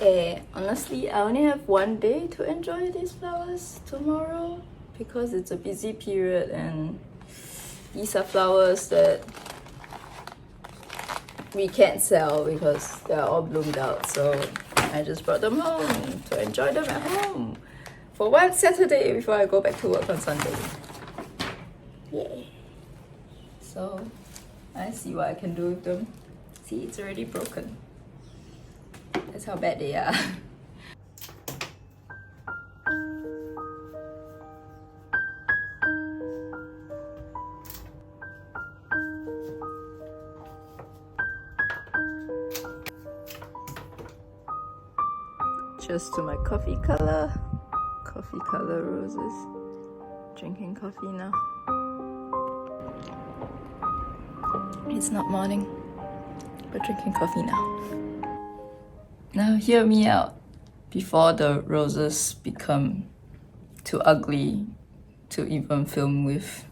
Okay, honestly, I only have one day to enjoy these flowers tomorrow because it's a busy period and these are flowers that we can't sell because they're all bloomed out. So I just brought them home to enjoy them at home for one Saturday before I go back to work on Sunday. Yay! So I see what I can do with them. See, it's already broken. That's how bad they are. Just to my coffee color roses. Drinking coffee now. It's not morning, but drinking coffee now. Now hear me out before the roses become too ugly to even film with.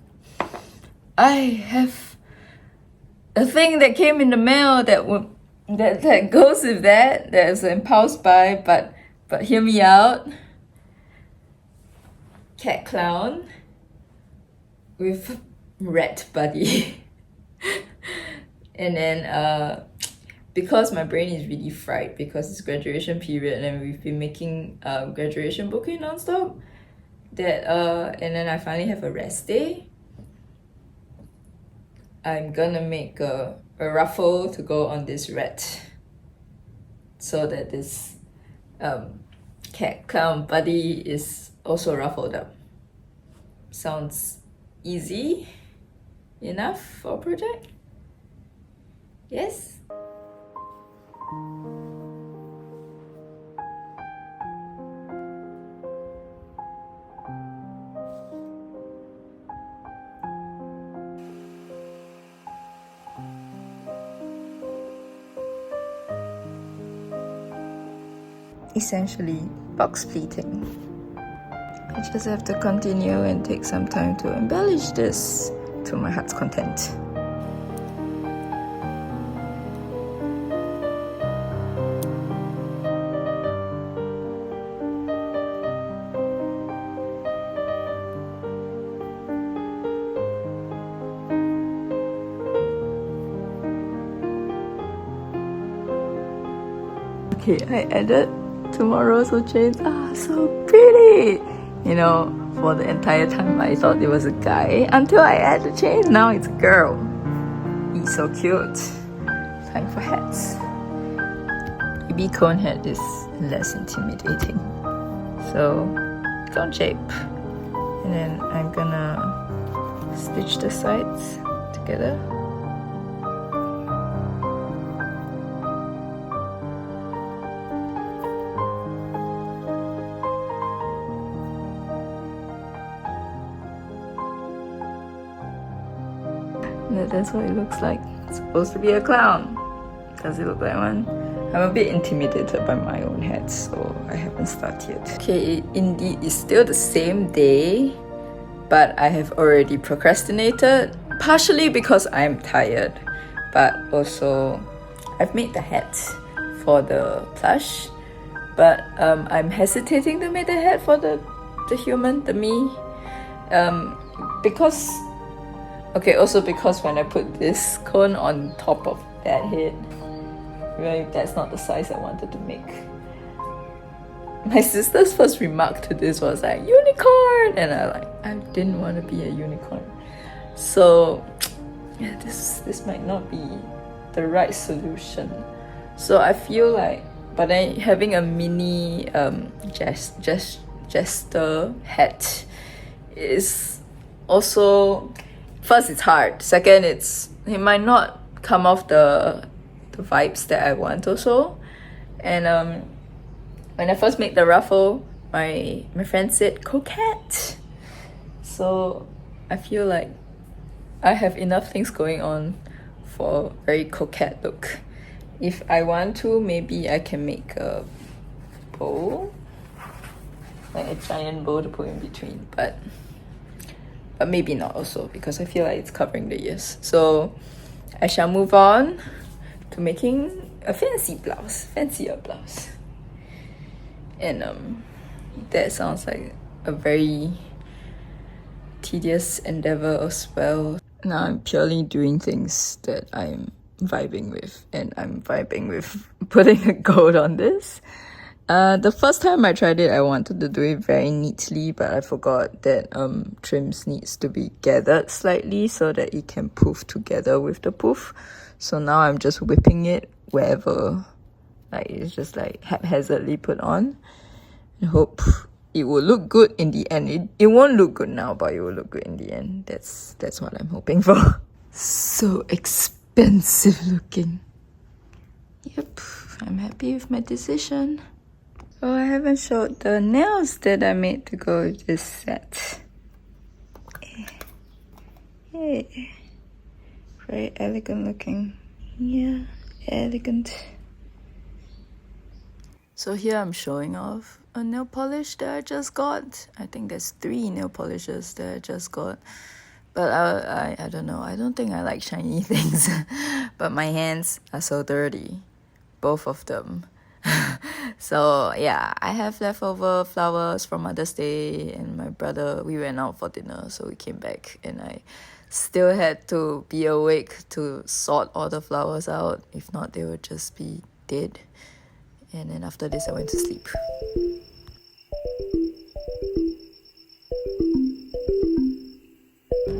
I have a thing that came in the mail that goes with that. There's an impulse buy, but hear me out. Cat clown with rat body. And then because my brain is really fried because it's graduation period and we've been making graduation bouquet non-stop, and then I finally have a rest day, I'm gonna make a ruffle to go on this rat so that this cat clown buddy is also ruffled up. Sounds easy enough for a project? Yes? Essentially box pleating. I just have to continue and take some time to embellish this to my heart's content. Okay, I added tomorrow's chains. So pretty! You know, for the entire time I thought it was a guy until I add the chain. Now it's a girl. He's so cute. Time for hats. Baby cone hat is less intimidating. So, cone shape. And then I'm gonna stitch the sides together. That's what it looks like. It's supposed to be a clown. Does it look like one? I'm a bit intimidated by my own head, so I haven't started yet. Okay, it indeed is still the same day, but I have already procrastinated, partially because I'm tired, but also I've made the hat for the plush, but I'm hesitating to make the hat for the human, the me, because also because when I put this cone on top of that head, right, that's not the size I wanted to make. My sister's first remark to this was like, unicorn! And I didn't want to be a unicorn. So, yeah, this might not be the right solution. So I feel like, but then having a mini jester hat is also, first, it's hard. Second, it might not come off the vibes that I want also. And when I first made the ruffle, my friend said coquette. So I feel like I have enough things going on for a very coquette look. If I want to, maybe I can make a bow, like a giant bow to put in between, but maybe not also, because I feel like it's covering the ears. So I shall move on to making a fancier blouse. And that sounds like a very tedious endeavor as well. Now I'm purely doing things that I'm vibing with, and I'm vibing with putting a gold on this. The first time I tried it, I wanted to do it very neatly, but I forgot that trims needs to be gathered slightly so that it can poof together with the poof. So now I'm just whipping it wherever, like it's just like haphazardly put on. I hope it will look good in the end. It won't look good now, but it will look good in the end. That's what I'm hoping for. So expensive looking. Yep, I'm happy with my decision. Oh, I haven't showed the nails that I made to go with this set. Yeah. Very elegant looking. Yeah, elegant. So here I'm showing off a nail polish that I just got. I think there's 3 nail polishes that I just got. But I don't know. I don't think I like shiny things. But my hands are so dirty. Both of them. So yeah, I have leftover flowers from Mother's Day, and my brother, we went out for dinner, so we came back and I still had to be awake to sort all the flowers out. If not, they would just be dead. And then after this I went to sleep.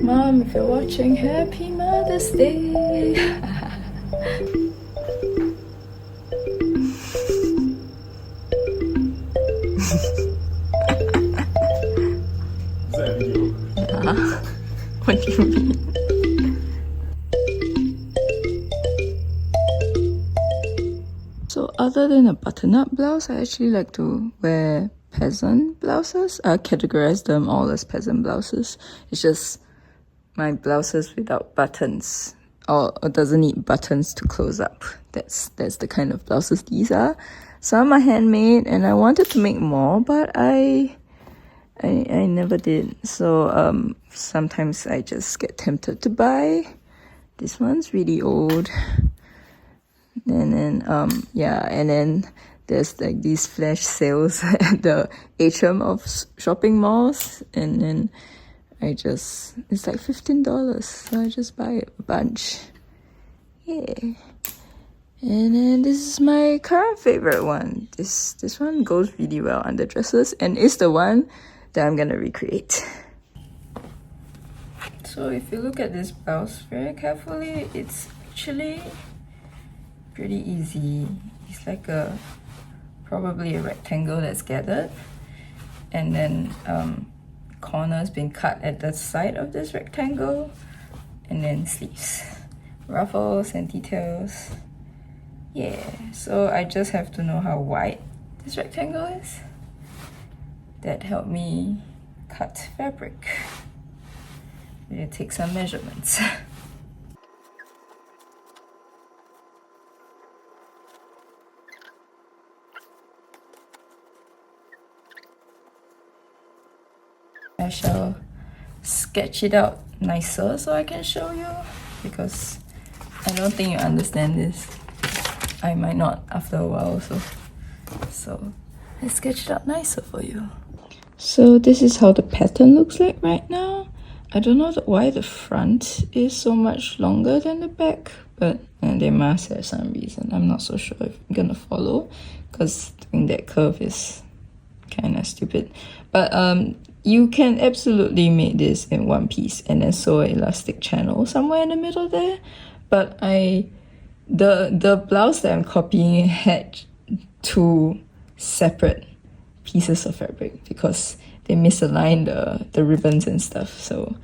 Mom, if you're watching, happy Mother's Day. What do you mean? So other than a button-up blouse, I actually like to wear peasant blouses. I categorize them all as peasant blouses. It's just my blouses without buttons, or doesn't need buttons to close up. That's the kind of blouses these are. Some are handmade, and I wanted to make more, but I never did. So sometimes I just get tempted to buy. This one's really old. And then yeah, and then there's like these flash sales at the atrium of shopping malls, and then it's like $15, so I just buy a bunch. Yeah. And then this is my current favorite one. This one goes really well under dresses, and is the one that I'm gonna recreate. So if you look at this blouse very carefully, it's actually pretty easy. It's like probably a rectangle that's gathered, and then corners being cut at the side of this rectangle, and then sleeves, ruffles and details. Yeah, so I just have to know how wide this rectangle is. That helped me cut fabric. It takes some measurements. I shall sketch it out nicer so I can show you, because I don't think you understand this. I might not after a while also. So I sketched it out nicer for you. So this is how the pattern looks like right now. I don't know why the front is so much longer than the back, but they must have some reason. I'm not so sure if I'm gonna follow, because doing that curve is kind of stupid. But you can absolutely make this in one piece and then sew an elastic channel somewhere in the middle there. But the blouse that I'm copying had 2 separate pieces of fabric because they misaligned the ribbons and stuff. So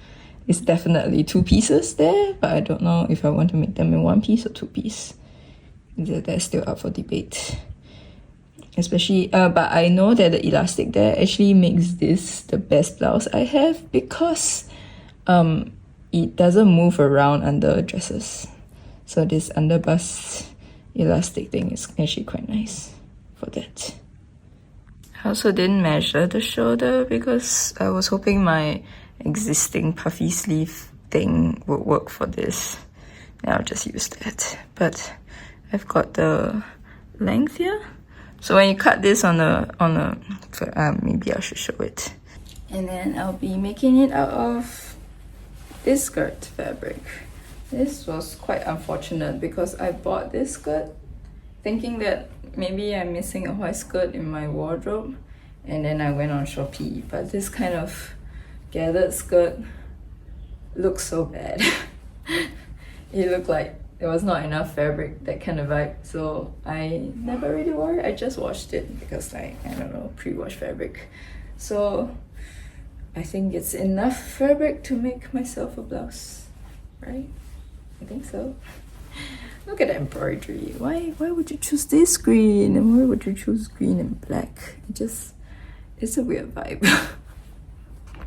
it's definitely 2 pieces there, but I don't know if I want to make them in 1 piece or 2 piece. That's still up for debate. Especially, but I know that the elastic there actually makes this the best blouse I have, because it doesn't move around under dresses. So this underbust elastic thing is actually quite nice for that. I also didn't measure the shoulder because I was hoping my existing puffy sleeve thing would work for this. And I'll just use that. But I've got the length here. So when you cut this on a maybe I should show it. And then I'll be making it out of this skirt fabric. This was quite unfortunate because I bought this skirt thinking that maybe I'm missing a white skirt in my wardrobe, and then I went on Shopee, but this kind of gathered skirt looks so bad. It looked like there was not enough fabric, that kind of vibe, so I never really wore it. I just washed it because, like, I don't know, pre-wash fabric. So I think it's enough fabric to make myself a blouse, right? I think so. Look at the embroidery. Why would you choose this green and why would you choose green and black? It's a weird vibe.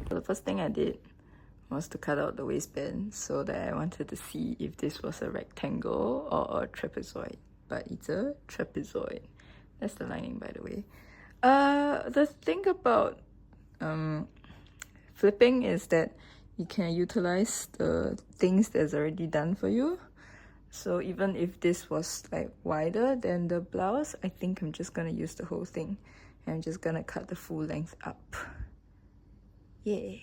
The first thing I did was to cut out the waistband so that I wanted to see if this was a rectangle or a trapezoid. But it's a trapezoid. That's the lining, by the way. The thing about flipping is that you can utilize the things that's already done for you. So even if this was like wider than the blouse, I think I'm just gonna use the whole thing. I'm just gonna cut the full length up. Yeah.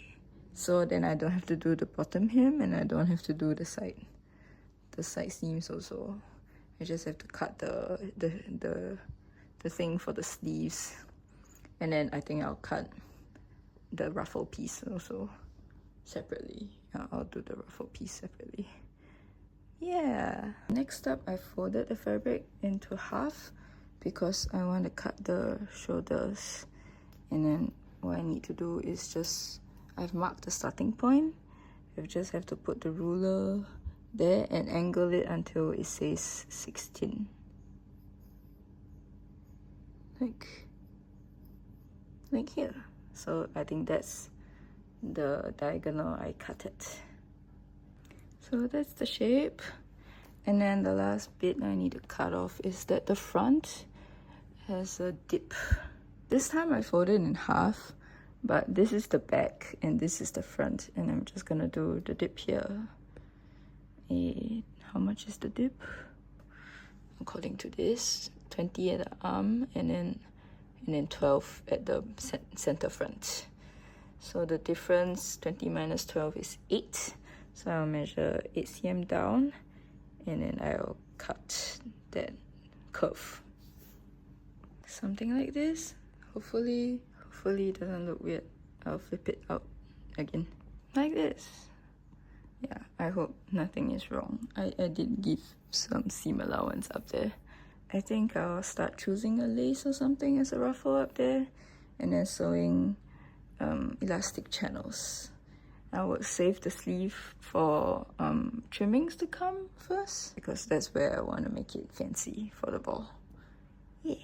So then I don't have to do the bottom hem and I don't have to do the side seams also. I just have to cut the thing for the sleeves. And then I think I'll cut the ruffle piece also separately. I'll do the ruffle piece separately. Yeah. Next up, I folded the fabric into half because I want to cut the shoulders. And then what I need to do is just, I've marked the starting point. I just have to put the ruler there and angle it until it says 16. Like here. So I think that's the diagonal I cut it. So that's the shape. And then the last bit I need to cut off is that the front has a dip. This time I folded in half, but this is the back and this is the front, and I'm just gonna do the dip here. How much is the dip? According to this, 20 at the arm and then 12 at the center front. So the difference, 20 minus 12 is 8. So I'll measure 8 cm down and then I'll cut that curve. Something like this. Hopefully it doesn't look weird. I'll flip it out again. Like this. Yeah, I hope nothing is wrong. I did give some seam allowance up there. I think I'll start choosing a lace or something as a ruffle up there and then sewing elastic channels. I would save the sleeve for trimmings to come first because that's where I want to make it fancy for the ball. Yeah.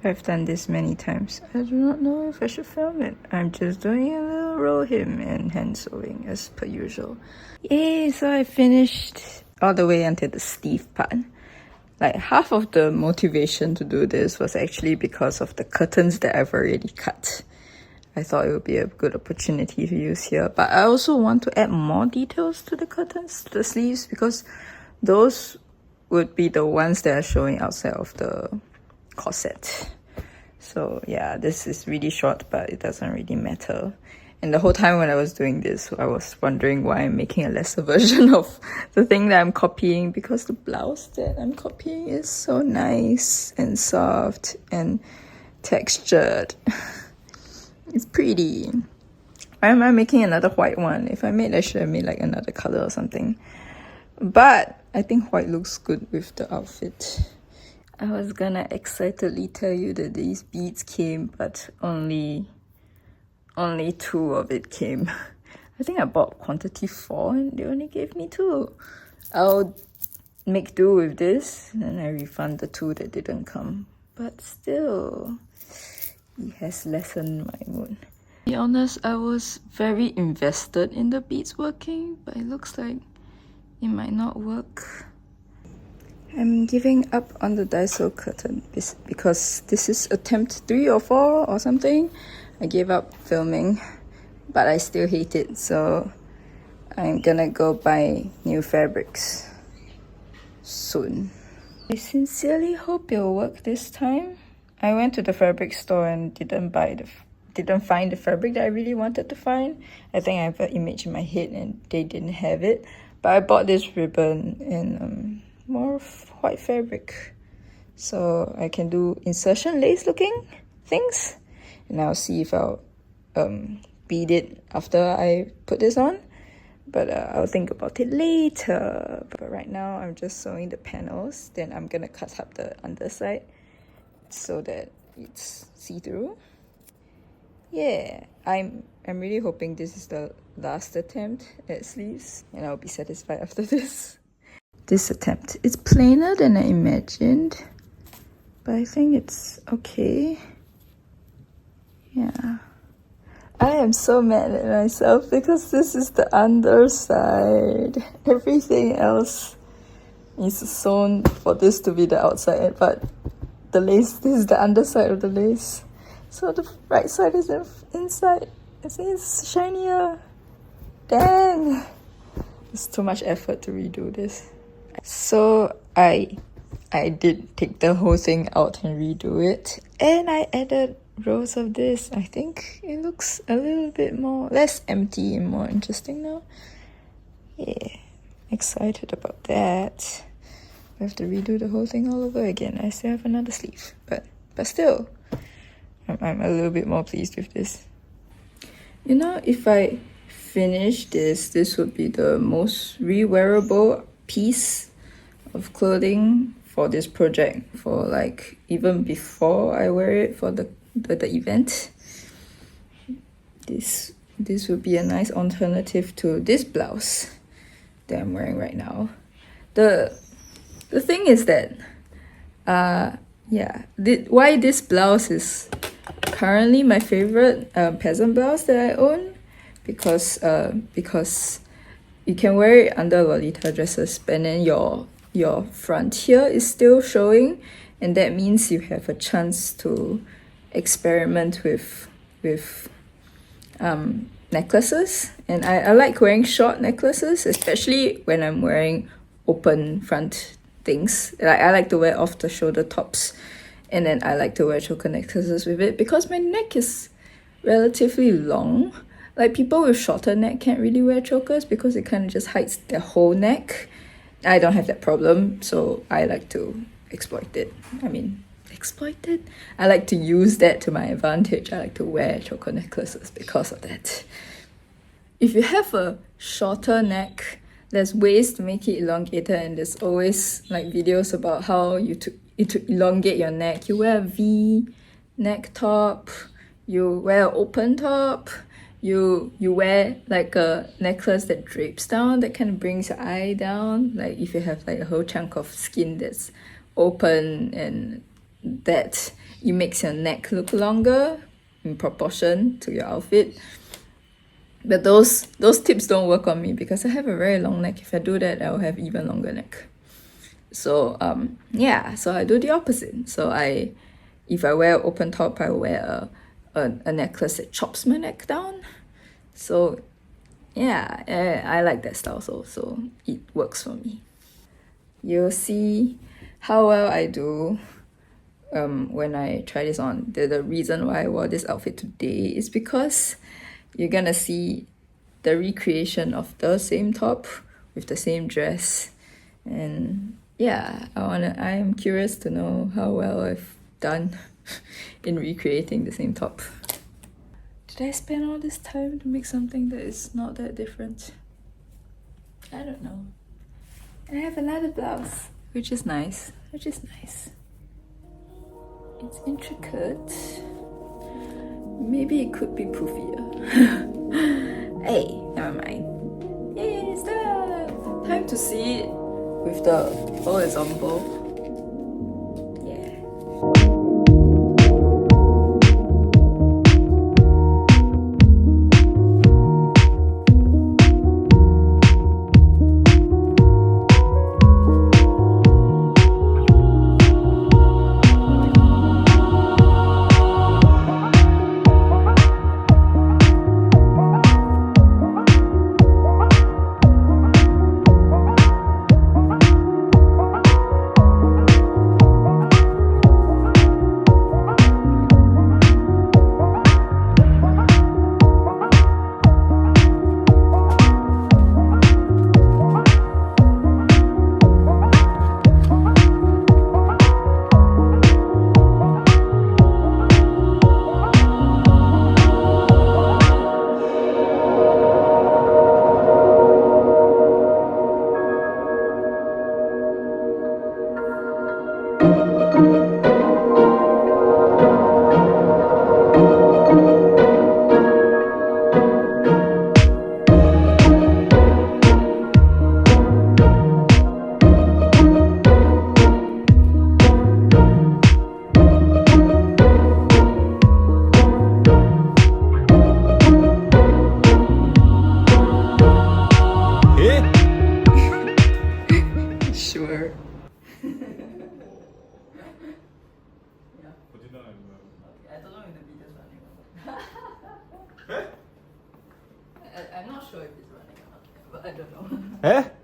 I've done this many times. I do not know if I should film it. I'm just doing a little roll hem and hand sewing as per usual. Yay, so I finished all the way until the sleeve part. Like half of the motivation to do this was actually because of the curtains that I've already cut. I thought it would be a good opportunity to use here. But I also want to add more details to the curtains, to the sleeves, because those would be the ones that are showing outside of the corset. So yeah, this is really short, but it doesn't really matter. And the whole time when I was doing this, I was wondering why I'm making a lesser version of the thing that I'm copying, because the blouse that I'm copying is so nice and soft and textured. It's pretty. Why am I making another white one? If I should have made like another color or something. But I think white looks good with the outfit. I was gonna excitedly tell you that these beads came, but only 2 of it came. I think I bought quantity 4 and they only gave me 2. I'll make do with this and I refund the 2 that didn't come. But still, it has lessened my mood. To be honest, I was very invested in the beads working, but it looks like it might not work. I'm giving up on the Daiso curtain because this is attempt 3 or 4 or something. I gave up filming, but I still hate it, so I'm gonna go buy new fabrics soon. I sincerely hope it'll work this time. I went to the fabric store and didn't find the fabric that I really wanted to find. I think I have an image in my head and they didn't have it. But I bought this ribbon in more white fabric. So I can do insertion lace looking things. And I'll see if I'll bead it after I put this on. But I'll think about it later. But right now I'm just sewing the panels. Then I'm gonna cut up the underside so that it's see-through. Yeah, I'm really hoping this is the last attempt at sleeves and I'll be satisfied after this. This attempt, it's plainer than I imagined, but I think it's okay. Yeah. I am so mad at myself because this is the underside. Everything else is sewn for this to be the outside, but the lace, this is the underside of the lace. So the right side is inside. It's shinier. Dang. It's too much effort to redo this. So I did take the whole thing out and redo it. And I added rows of this. I think it looks a little bit less empty and more interesting now. Yeah, excited about that. I have to redo the whole thing all over again. I still have another sleeve, but still, I'm a little bit more pleased with this. You know, if I finish this would be the most re-wearable piece of clothing for this project, for like even before I wear it for the event. This would be a nice alternative to this blouse that I'm wearing right now. The thing is that why this blouse is currently my favorite peasant blouse that I own, because you can wear it under Lolita dresses, but then your front here is still showing, and that means you have a chance to experiment with necklaces. And I like wearing short necklaces, especially when I'm wearing open front things. Like I like to wear off the shoulder tops, and then I like to wear choker necklaces with it because my neck is relatively long. Like people with shorter neck can't really wear chokers because it kind of just hides their whole neck. I don't have that problem, so I like to exploit it. I like to use that to my advantage. I like to wear choker necklaces because of that. If you have a shorter neck, there's ways to make it elongated, and there's always like videos about how to elongate your neck. You wear a V neck top, you wear an open top, you wear like a necklace that drapes down, that kind of brings your eye down. Like if you have like a whole chunk of skin that's open, and that it makes your neck look longer in proportion to your outfit. But those tips don't work on me because I have a very long neck. If I do that, I'll have even longer neck. So so I do the opposite. So if I wear an open top, I wear a necklace that chops my neck down. So yeah, I like that style, so it works for me. You'll see how well I do when I try this on. The reason why I wore this outfit today is because you're gonna see the recreation of the same top with the same dress. And yeah, I am curious to know how well I've done in recreating the same top. Did I spend all this time to make something that is not that different? I don't know. And I have another blouse, which is nice. It's intricate. Maybe it could be poofier. Hey, never mind. Yay, it's done! Time to see it with the whole ensemble. Sure. Yeah. 거짓말 하지 마. Okay, I don't know if the video's running or not. 에? I'm not sure if it's running or not, but I don't know. 에?